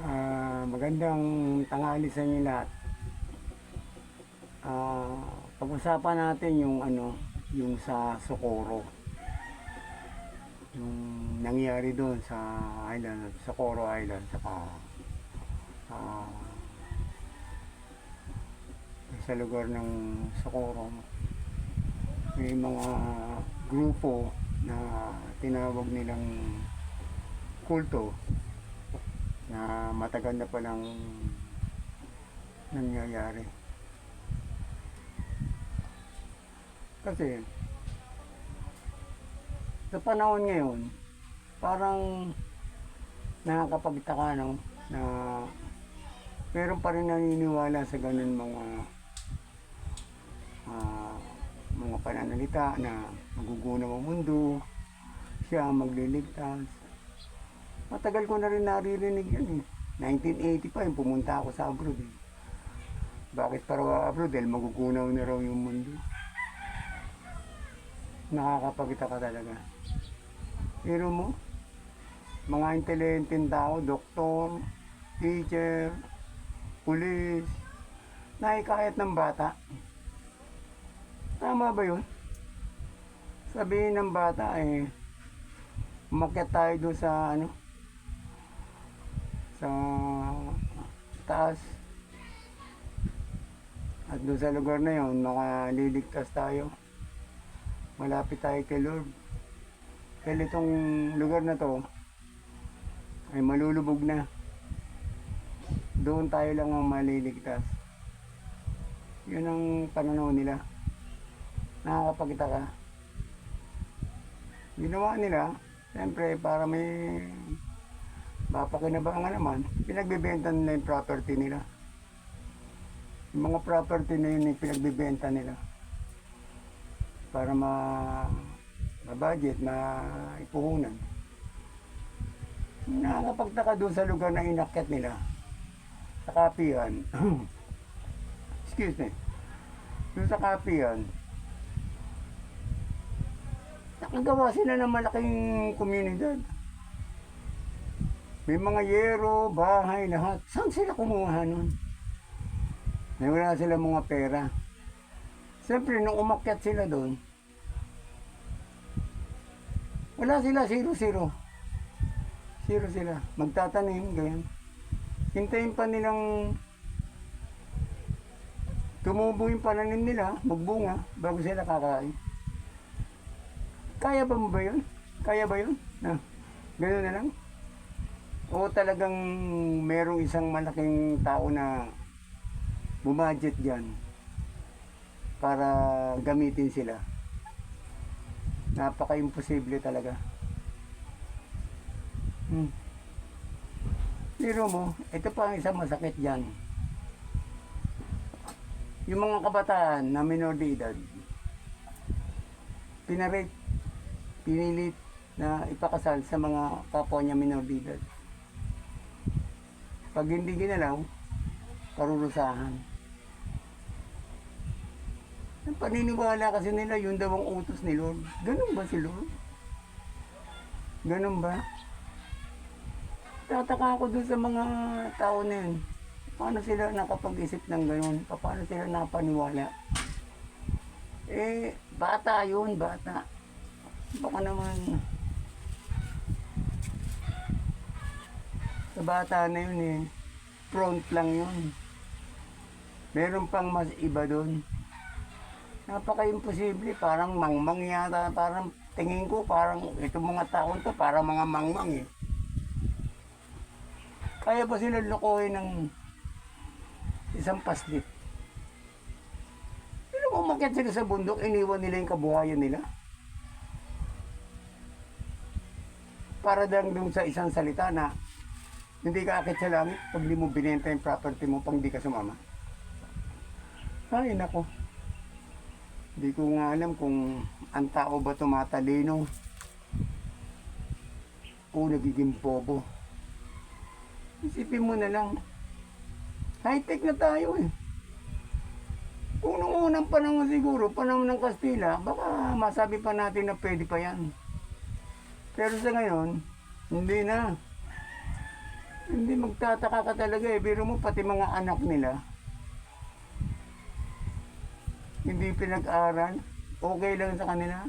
Magandang tanghali sa inyo lahat. Pag-usapan natin yung yung sa Socorro. Yung nangyari doon sa island, Socorro Island, saka ah, sa lugar ng Socorro. May mga grupo na tinawag nilang kulto na matagal na palang nangyayari. Kasi sa panahon ngayon, parang nakakapagtaka, no, na meron pa rin naniniwala sa ganun mga pananalita na magugunaw ang mundo, siya ang magliligtas. Matagal ko na rin naririnig yan eh. 1985, pumunta ako sa abroad eh. Bakit para abroad? Dahil magugunaw na raw yung mundo. Nakakapagita ka talaga. Pero mo, mga intelligenteng tao, doktor, teacher, pulis, naikayat ng bata. Tama ba yun? Sabihin ng bata eh, umakyat tayo doon sa sa taas. At doon sa lugar na yun, makaliligtas tayo. Malapit tayo kay Lord. Kaya itong lugar na to ay malulubog na. Doon tayo lang ang maliligtas. Yun ang pananaw nila. Nakakapagita ka. Ginawa nila, siyempre para may mapakinabangan naman, pinagbibenta nila yung property nila. Yung mga property na yun yung pinagbibenta nila para ma-budget, maipuhunan. Nakakapagtaka doon sa lugar na inakyat nila, sa Kapihan. Excuse me. Doon sa Kapihan, nakagawa sila ng malaking komunidad. May mga yero, bahay, lahat. Saan sila kumuha nun? May wala sila mga pera. Siyempre, nung umakyat sila doon, wala sila, zero. Zero sila. Magtatanim, ganyan. Hintayin pa nilang tumubo yung pananim nila, magbunga, bago sila kakain. Kaya ba mo ba yun? Kaya ba yun? Ganun na lang? O talagang merong isang malaking tao na bumudget dyan para gamitin sila? Napaka-imposible talaga. Pero mo, ito pa ang isang masakit dyan. Yung mga kabataan na minor de edad, pinilit na ipakasal sa mga kapwa niya minor de edad. Pag hindi ginalaw, parurusahan. Ang paniniwala kasi nila, yun daw ang utos ni Lord. Ganun ba si Lord? Ganun ba? Tataka ako dun sa mga tao na yun. Paano sila nakapag-isip ng ganun? Paano sila napaniwala? Eh, bata yun, bata. Baka naman sa bata na yun eh, front lang yun. Meron pang mas iba doon. Napaka-imposible, parang mangmang yata, parang tingin ko, parang itong mga taon to, parang mga mangmang eh. Kaya ba sila lokohin ng isang paslit? Pero kung umakyat sila sa bundok, iniwan nila yung kabuhayan nila. Para lang dun sa isang salita na hindi ka akit sa langit pag di mo binenta yung property mo pang di ka sumama. Ay, nako. Hindi ko nga alam kung ang tao ba tumatalino o nagiging bobo. Isipin mo na lang, high-tech na tayo eh. Kung noong unang panahon siguro, panahon ng Kastila, baka masabi pa natin na pwede pa yan. Pero sa ngayon, hindi na. Hindi magtataka ka talaga eh. Biro mo pati mga anak nila. Hindi pinag-aral. Okay lang sa kanila.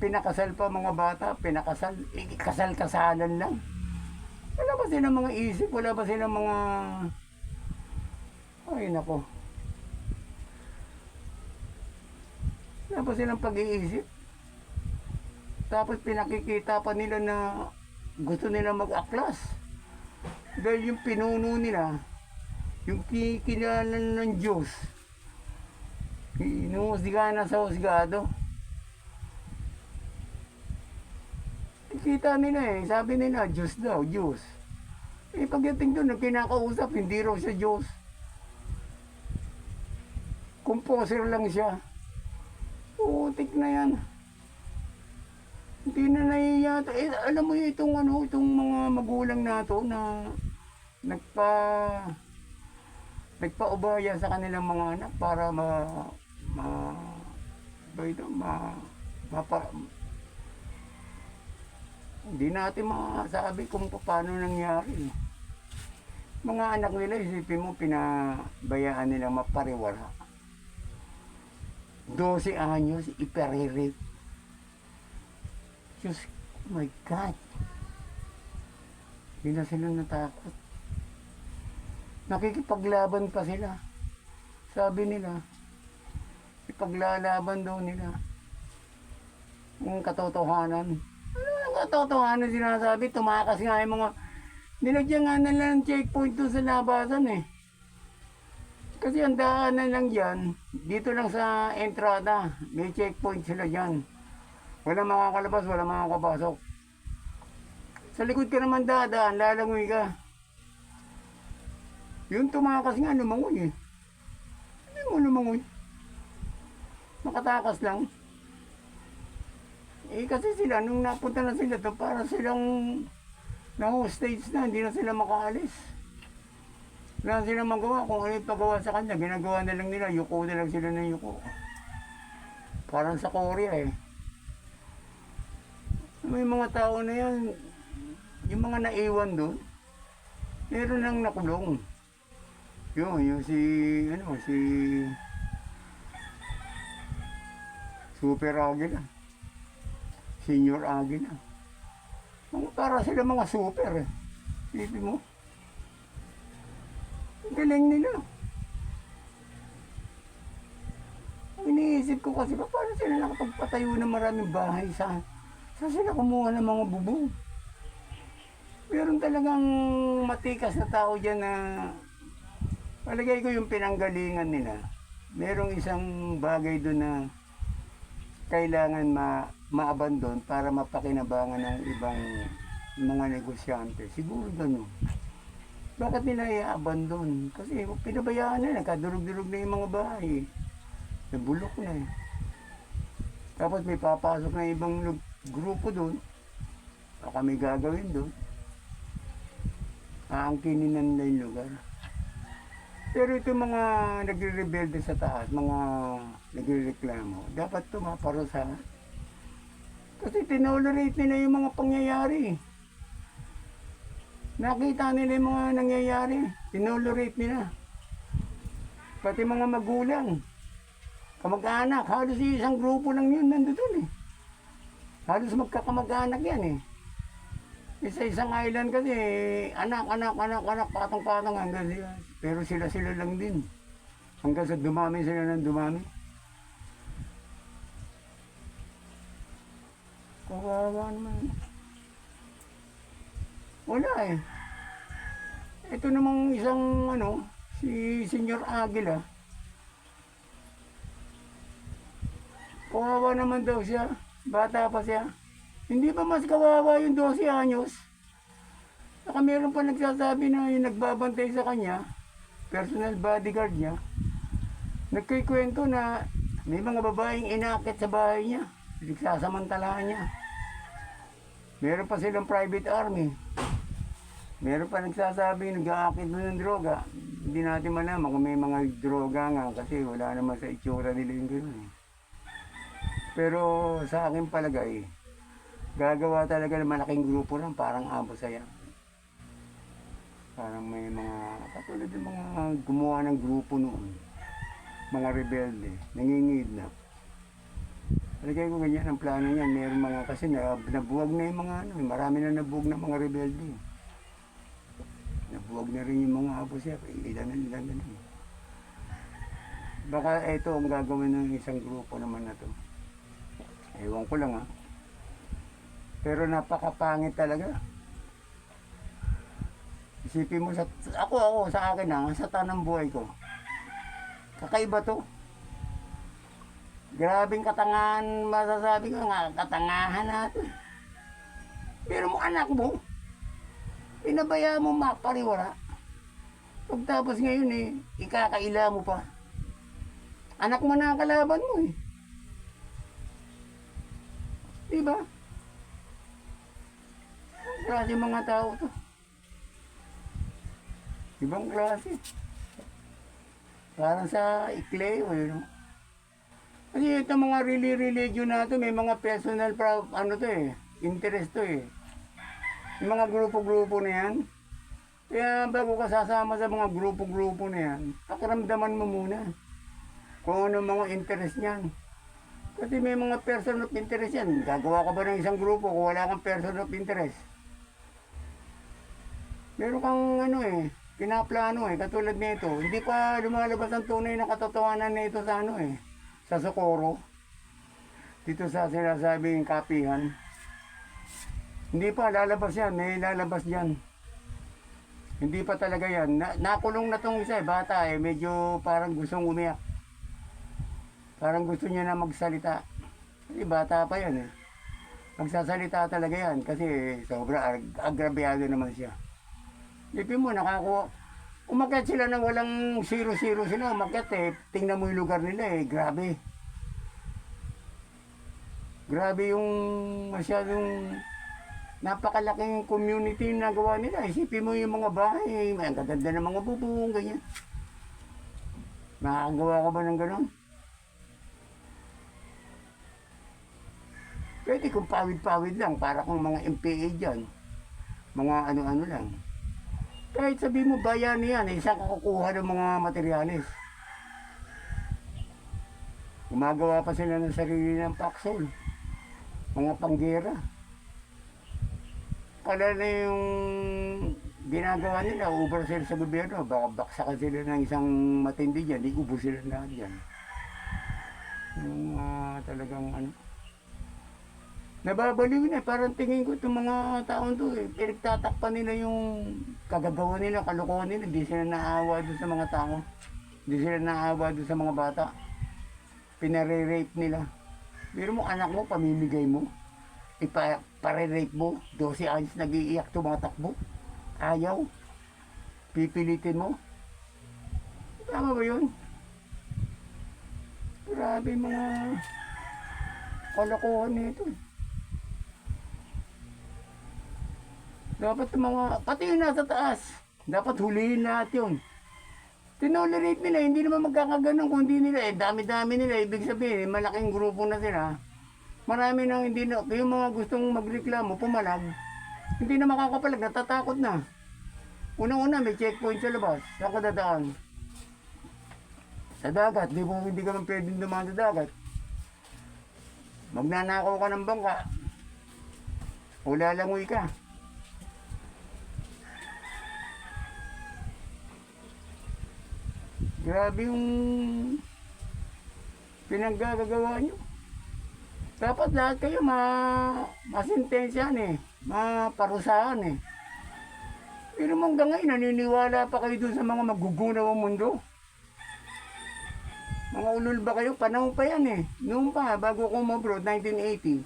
Pinakasal pa mga bata. Pinakasal. Kasal-kasalan lang. Wala ba silang mga isip? Wala ba silang mga... Ay nako. Wala ba silang pag-iisip? Tapos pinakikita pa nila na gusto nila mag-aklas. Dahil yung pinuno nila, yung kinilala ng Diyos, inuusga na sa husgado. Kita nila eh, sabi nila, Diyos daw, Diyos. Eh pagdating doon, kinakausap, hindi raw siya Diyos. Composer lang siya. Putik na yan. Hindi na naiyata. Eh, alam mo itong ano, itong mga magulang nato na nagpaubaya sa kanilang mga anak para hindi natin masabi kung paano nangyari. Mga anak nila, isipin mo, pinabayaan nila mapariwara. 12 anyos, iperirape. Diyos, oh my God. Hindi na sila natakot. Nakikipaglaban pa sila. Sabi nila, ipaglalaban daw nila. Ang katotohanan. Ano ang katotohanan sinasabi? Tumakas nga yung mga... Nilagyan nga nila ng checkpoint doon sa labasan eh. Kasi ang daanan lang dyan, dito lang sa entrada, may checkpoint sila dyan. Wala makakalabas, wala makakapasok. Sa likod ka naman dadaan, lalangoy ka. Yung tumakas nga, lumangoy eh. Hindi mo lumangoy. Makatakas lang. Eh kasi sila, nung napunta na sila to, para silang na-hostage na, hindi na sila makaalis. Wala na silang magawa, kung ano yung pagawa sa kanya, ginagawa na lang nila, yuko na lang sila ng yuko. Parang sa Korea eh. May mga tao na yan, yung mga naiwan doon, meron nang nakulong. Yung si Super Agila, Senior Agila. Para sila mga super eh. Isipin mo. Ang galing nila. Iniisip ko kasi paano sila nakapagpatayo ng maraming bahay sa... Saan sila kumuha ng mga bubong? Meron talagang matikas na tao dyan na palagay ko yung pinanggalingan nila. Merong isang bagay doon na kailangan maabandon para mapakinabangan ng ibang mga negosyante. Siguro gano'n. Bakit nila i-abandon? Kasi pinabayaan na, nagkadurog-durog na yung mga bahay. Nabulok na eh. Tapos may papasok na ibang grupo doon. Baka may gagawin doon. Aangkinin na nila yung lugar. Pero ito mga nagre-rebelde sa taas, mga nagre-reklamo, dapat tumaparusahan. Kasi tinolerate nila yung mga pangyayari. Nakita nila yung mga nangyayari, tinolerate nila. Pati mga magulang, kamag-anak, halos isang grupo lang yun nandun eh. Halos magkakamag-anak yan eh. Isa-isang island kasi, anak, patong-patong hanggang sila. Pero sila lang din. Hanggang sa dumami sila ng dumami. Kawawa naman. Wala eh. Ito namang isang si Senior Aguila. Kawawa naman daw siya. Bata pa siya. Hindi ba mas kawawa yung 12 anyos? Saka meron pa nagsasabi na yung nagbabantay sa kanya, personal bodyguard niya, nagkikwento na may mga babaeng inakit sa bahay niya, nagsasamantalahan niya. Meron pa silang private army. Meron pa nagsasabi nag-aakit doon ng droga. Hindi natin malaman kung may mga droga nga kasi wala naman sa itsura nila yung gano'n eh. Pero sa akin palagay, gagawa talaga ng malaking grupo lang parang Abu Sayyaf. Parang may mga, katulad ng mga gumawa ng grupo noon. Mga rebelde, nangingid na. Talagay ko ganyan ang plano niyan. Meron mga kasi nabuwag na yung mga ano, marami na nabuwag na mga rebelde. Nabuwag na rin yung mga abosya, ilan na ilan na lang. Baka ito ang gagawin ng isang grupo naman na to. Ewan ko lang ha. Pero napakapangit talaga. Isipin mo ako sa akin ha, sa tanang buhay ko. Kakaiba to. Grabing katangahan, masasabi ko nga, katangahan natin. Pero mo anak mo, pinabaya mo mapariwara. Pagtapos ngayon ikakaila mo pa. Anak mo na ang kalaban mo Diba? Ang klase mga tao to. Ibang klase. Parang sa Ikleo, Kasi itong mga religion na to, may mga personal interest to Yung mga grupo-grupo na yan. Kaya bago ka sasama sa mga grupo-grupo na yan, pakiramdaman mo muna kung ano mga interest niyan. Kasi may mga person of interest yan. Gagawa ka ba ng isang grupo kung wala kang person of interest? Meron kang pinaplano katulad nito. Hindi pa lumalabas ang tunay na katotohanan nito sa sa Socorro. Dito sa sinasabing kapihan. Hindi pa lalabas yan, may lalabas yan. Hindi pa talaga yan. Nakulong na tong isa bata medyo parang gustong umiyak. Parang gusto niya na magsalita. Kasi bata pa yan Magsasalita talaga yan kasi sobra agrabyado naman siya. Ipin mo, umakyat sila na walang 0-0 sila. Umakyat tingnan mo yung lugar nila grabe. Grabe yung masyadong napakalaking community na gawa nila. Isipin mo yung mga bahay, ang gaganda ng mga bubong, ganyan. Nakakagawa ka ba ng ganon? Pwede kung pawid-pawid lang, para kung mga MPA dyan. Mga ano-ano lang. Kahit sabihin mo bayani yan, isang kukuha ng mga materyales. Gumagawa pa sila ng sarili ng paksol. Mga panggera. Pala na yung ginagawa nila, ubra sila sa gobyerno. Baka baksakan sila ng isang matindi dyan, ubos sila lahat dyan. Yung talagang nababaliw na, parang tingin ko itong mga taon to pinagtatakpan nila yung kagagawa nila, kalokohan nila, hindi sila naawa doon sa mga tao. Hindi sila naawa doon sa mga bata. Pinare-rape nila. Pero mo, anak mo, pamimigay mo. Pare-rape mo, 12 anos nag-iiyak, tumatakbo. Ayaw. Pipilitin mo. Tama ba yun? Grabe mga kalokohan nito Dapat pati yung nasa taas, dapat hulihin lahat yun. Tinolerate nila, hindi naman magkakaganon kung hindi nila, dami-dami nila, ibig sabihin, malaking grupo na sila. Marami nang hindi na, yung mga gustong magreklamo, pumalag, hindi na makakapalag, natatakot na. Unang-una, may checkpoint sa labas, saan ka dadaan? Sa dagat, hindi ka man pwedeng dumaan sa dagat. Magnanakaw ka ng bangka, o lalangoy ka. Grabe yung pinaggagawa nyo. Dapat lahat kayo masintensyahan maparusahan Pero hanggang ngayon, naniniwala pa kayo dun sa mga magugunaw ang mundo. Mga ulol ba kayo? Panahon pa yan Noong pa, bago ko abroad, 1980.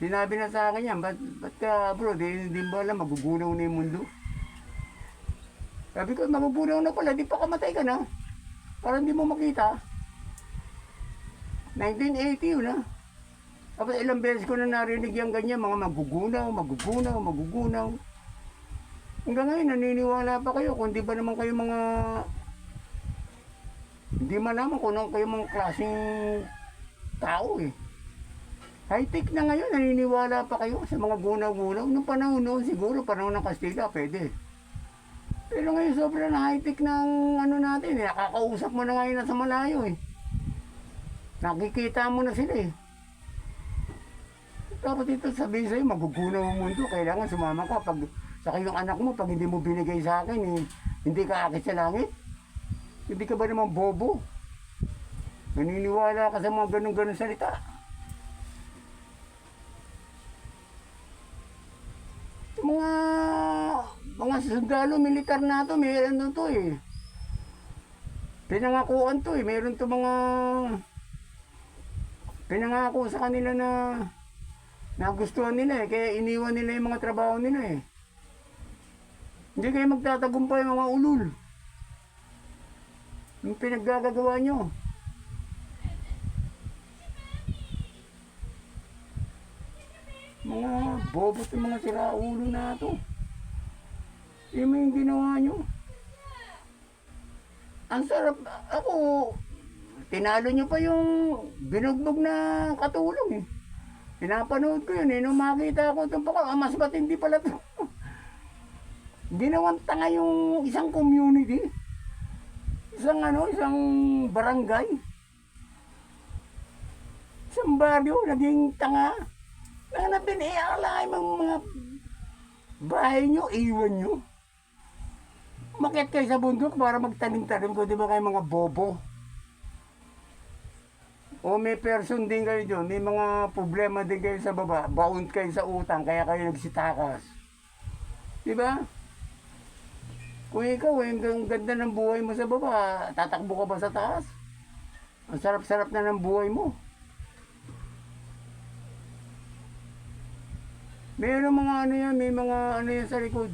Sinabi na sa akin yan, ba't ka abroad? Hindi ba alam, magugunaw na yung mundo. Sabi ko, magugunaw na pala, di pa kamatay ka na. Parang hindi mo makita. 1980 yun Tapos ilang beses ko na narinig yung ganyan, mga magugunaw. Hanggang ngayon, naniniwala pa kayo kung di ba naman kayo mga... Hindi malaman kung ano kayo mga klaseng tao High-tech na ngayon, naniniwala pa kayo sa mga gunaw-gunaw. Nung panahon noon siguro, panahon ng Kastila, pwede. Pero ngayon sobrang high-tech ng ano natin, eh. Nakakausap mo na ngayon nasa malayo eh. Nakikita mo na sila eh. Dapat ito sabihin sa'yo, magugunaw ang mundo. Kailangan sumama ka. Pag sa kayong anak mo, pag hindi mo binigay sa akin, eh, hindi ka akit sa langit. Hindi ka ba naman bobo? Naniniwala ka sa mga ganun-ganun salita. Mga mga sundalo militar na to, meron to eh. Pinangakuan to eh, meron to mga pinangako sa kanila na nagustuhan nila eh, kaya iniwan nila yung mga trabaho nila eh. Hindi kayo magtatagumpay mga ulul. Yung pinaggagawa nyo. Mga bobot yung mga siraulo na to. Yung mga ginawa nyo. Ang sarap, ako, tinalo nyo pa yung binugbog na katulong eh. Pinapanood ko yun eh, nung makita ko itong mas matindi pala ito. Ginawang tanga yung isang community. Isang barangay. Isang baryo, naging tanga. Nanganapin, akalain mga bahay nyo, iwan nyo. Umakyat kayo sa bundok para magtanim-tanim ko, di ba kayo mga bobo? O may person din kayo dyan, may mga problema din kayo sa baba, bound kayo sa utang, kaya kayo nagsitakas. Di ba? Kung ikaw, ang ganda ng buhay mo sa baba, tatakbo ka ba sa taas? Ang sarap-sarap na ng buhay mo. Mayroon mga may mga yan sa likod.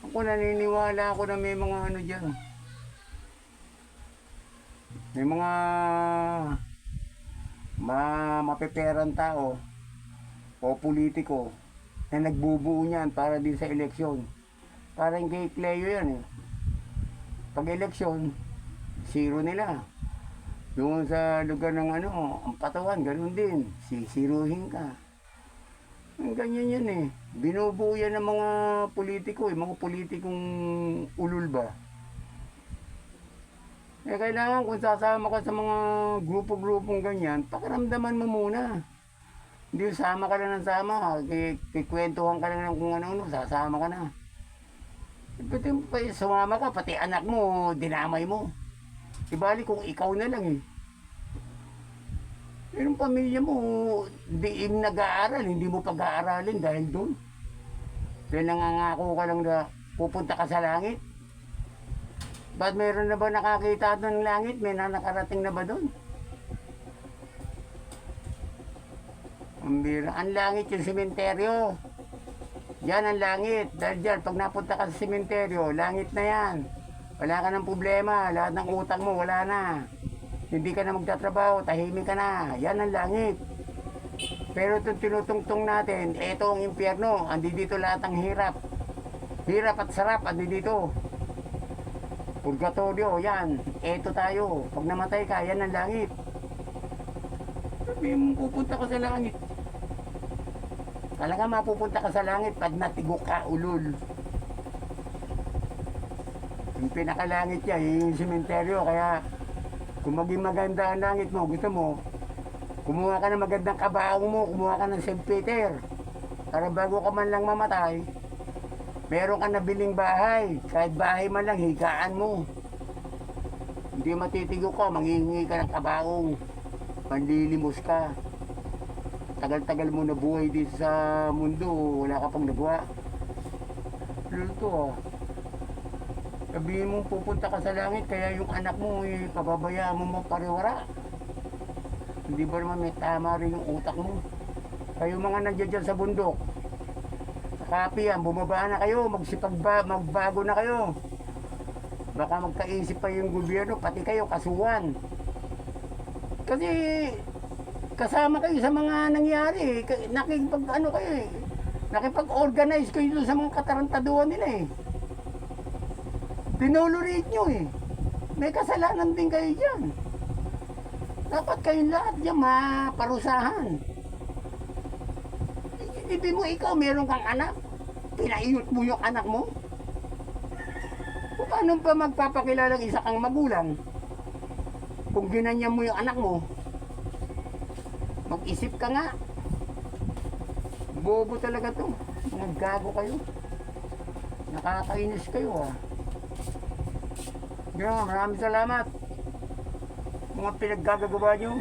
Ako naniniwala ako na may mga dyan. May mga mapeperang tao o politiko na nagbubuo niyan para din sa eleksyon. Parang kay Cleo yan eh. Pag eleksyon, zero nila. Doon sa lugar ng ang Patawan, ganun din. Sisiruhin ka. Ang ganyan yan eh. Binubuo yan ng mga politiko eh. Mga politikong ulul ba. Eh kailangan kung sasama ka sa mga grupo-grupong ganyan, pakiramdaman mo muna. Hindi sama ka lang ng sama. Kikwentuhan ka lang ng kung ano-ano, sasama ka na. Pati sumama ka, pati anak mo, dinamay mo. Ibali kung ikaw na lang eh. Pero pamilya mo, di nag-aaral, hindi mo pag-aaralin dahil doon. Kaya nangangako ka lang na pupunta ka sa langit. Ba't meron na ba nakakita doon ng langit? May nakarating na ba doon? Ang langit yung sementeryo. Yan ang langit. Dahil dyan, pag napunta ka sa sementeryo, langit na yan. Wala ka ng problema. Lahat ng utang mo, wala na. Hindi ka na magtatrabaho, tahimik ka na. Yan ang langit. Pero itong tinutungtong natin, ito ang impyerno. Andi dito lahat ng hirap. Hirap at sarap, andi dito. Purgatorio, yan. Ito tayo. Pag namatay ka, yan ang langit. Sabi mo, pupunta ka sa langit. Talaga mapupunta ka sa langit pag natigok ka, ulul. Yung pinakalangit niya, yung sementeryo, kaya kung maging maganda ang langit mo, gusto mo, kumuha ka ng magandang kabaong mo, kumuha ka ng St. Peter. Para bago ka man lang mamatay, meron ka nabiling bahay. Kahit bahay man lang, higaan mo. Hindi matitigok ka, manghihingi ka ng kabaong. Manlilimos ka. Tagal-tagal mo na buhay dito sa mundo, wala ka pang nagawa. Luto. Sabihin mo pupunta ka sa langit, kaya yung anak mo, pababayaan mo mapariwara. Hindi ba naman may tama rin yung utak mo? Kayo mga nandiyan dyan sa bundok, kapi yan, bumaba na kayo, magbago na kayo. Baka magkaisip pa yung gobyerno, pati kayo kasuhan. Kasi kasama kayo sa mga nangyari, nakipag-organize kayo sa mga katarantaduhan nila eh. Tinulorit nyo eh. May kasalanan din kayo dyan. Dapat kayong lahat dyan maparusahan. Isipin mo ikaw, meron kang anak, pinaiyot mo yung anak mo, Paano pa magpapakilalang isa kang magulang? Kung ginanyan mo yung anak mo, mag-isip ka nga. Bobo talaga to. Mga gago kayo. Nakakainis kayo ah. Kaya maraming salamat. Mga pinaggagawa nyo.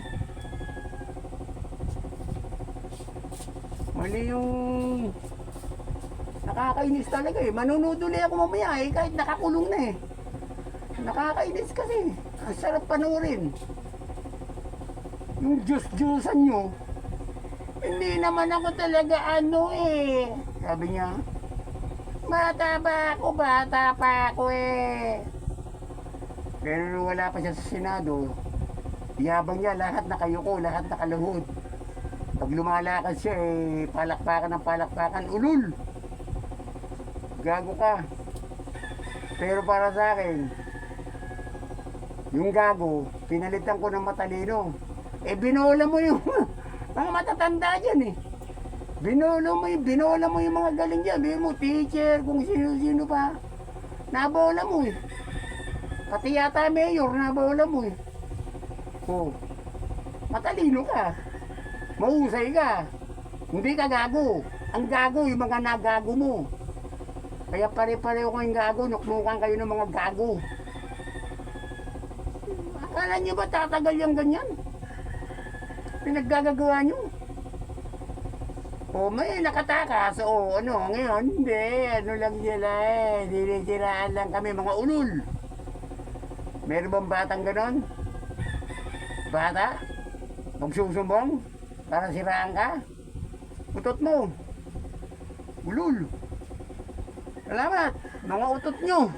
Mali yung nakakainis talaga eh. Manunood ulit ako mamaya eh, kahit nakakulong na eh. Nakakainis kasi. Ang sarap panoorin. Yung Diyos-Diyosan nyo, hindi naman ako talaga ano eh. Sabi niya, bata pa ako eh. Pero nung wala pa siya sa Senado, yabang niya, lahat nakayuko, lahat nakaluhod. Pag lumalakad siya eh, palakpakan ng palakpakan, ulul. Gago ka. Pero para sa akin, yung gago, pinalitan ko ng matalino. Eh binola mo yung mga matatanda dyan eh. Binola mo yung mga galing dyan. Binola mo, teacher, kung sino-sino pa. Nabola mo eh. Pati yata mayor, nabola mo eh. Oh, matalino ka. Mahusay ka. Hindi ka gago. Ang gago, yung mga nagago mo. Kaya pare-pareho kayong gago, nuknukan kayo ng mga gago. Akala nyo ba tatagal yung ganyan? Pinaggagawa nyo. O may nakatakas, o ano, ngayon, hindi, ano lang sila eh, dinisiraan lang kami, mga ulul. Meron bang batang ganon? Bata? Magsusumbong? Para siraan ka? Utot mo. Ulul. Salamat, mga utot nyo.